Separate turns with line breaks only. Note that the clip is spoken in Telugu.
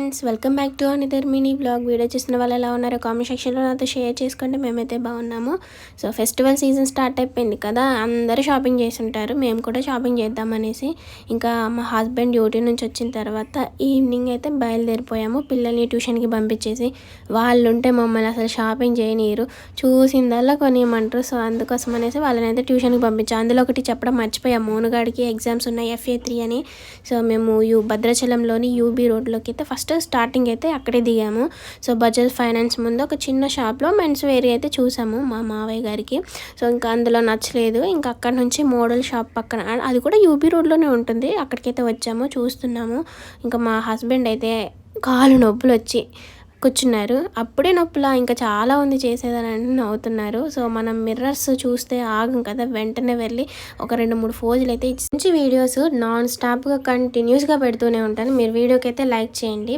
Friends, welcome back to another mini blog. Video చూసిన వాళ్ళు ఎలా ఉన్నారో కామెంట్ సెక్షన్లో నాతో షేర్ చేసుకోండి. మేమైతే బాగున్నాము. సో ఫెస్టివల్ సీజన్ స్టార్ట్ అయిపోయింది కదా, అందరూ షాపింగ్ చేసి ఉంటారు. మేము కూడా షాపింగ్ చేద్దామనేసి ఇంకా మా హస్బెండ్ డ్యూటీ నుంచి వచ్చిన తర్వాత ఈవినింగ్ అయితే బయలుదేరిపోయాము. పిల్లల్ని ట్యూషన్కి పంపించేసి వాళ్ళు ఉంటే మమ్మల్ని అసలు షాపింగ్ చేయనీరు, చూసిందల్లా కొనియమంటారు. సో అందుకోసం అనేసి వాళ్ళని అయితే ట్యూషన్కి పంపించాం. అందులో ఒకటి చెప్పడం మర్చిపోయాము, మోనుగాడికి ఎగ్జామ్స్ ఉన్నాయి FA3 అని. సో మేము భద్రాచలంలోని యూబీ రోడ్లోకి అయితే ఫస్ట్ స్టార్టింగ్ అయితే అక్కడే దిగాము. సో బజాజ్ ఫైనాన్స్ ముందు ఒక చిన్న షాప్లో మెన్స్ వేర్ అయితే చూసాము మా మావయ్య గారికి. సో ఇంకా అందులో నచ్చలేదు. ఇంకా అక్కడ నుంచి మోడల్ షాప్ పక్కన, అది కూడా యూబీ రోడ్లోనే ఉంటుంది, అక్కడికైతే వచ్చాము. చూస్తున్నాము. ఇంకా మా హస్బెండ్ అయితే కాలు నొప్పులు వచ్చి కూర్చున్నారు. అప్పుడే నొప్పులా, ఇంకా చాలా ఉంది చేసేదని నవ్వుతున్నారు. సో మనం మిర్రర్స్ చూస్తే ఆగం కదా, వెంటనే వెళ్ళి ఒక 2-3 ఫోజులు అయితే మంచి వీడియోస్ నాన్ స్టాప్గా కంటిన్యూస్గా పెడుతూనే ఉంటాను. మీరు వీడియోకి అయితే లైక్ చేయండి.